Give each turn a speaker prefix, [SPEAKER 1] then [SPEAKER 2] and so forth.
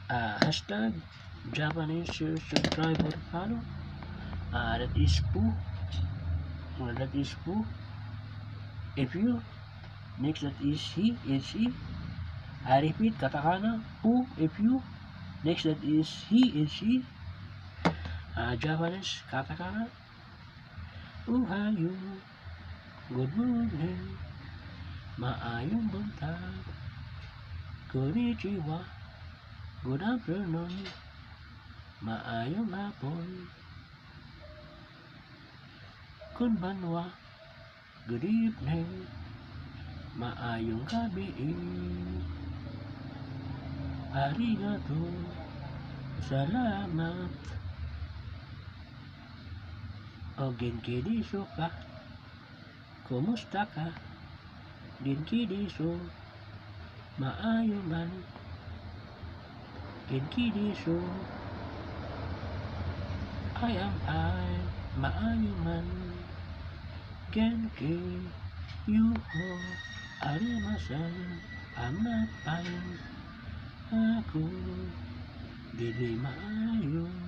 [SPEAKER 1] Hashtag Japanese subscriber follow. That is Poo. That is Poo. If you, next that is he, is he. I repeat, katakana, Poo, if you, next that is he, is he. Japanese, katakana. Ohayo, good morning, maayong buntag, konnichiwa, good afternoon, maayong hapon, konbanwa, good evening, maayong gabi, arigato, salamat, o genki desu ka, kumusta ka, genki desu, maayo man, genki desu, I am fine, maayo man, genki, yuho, arimasen, I'm not fine, ako, dili maayo.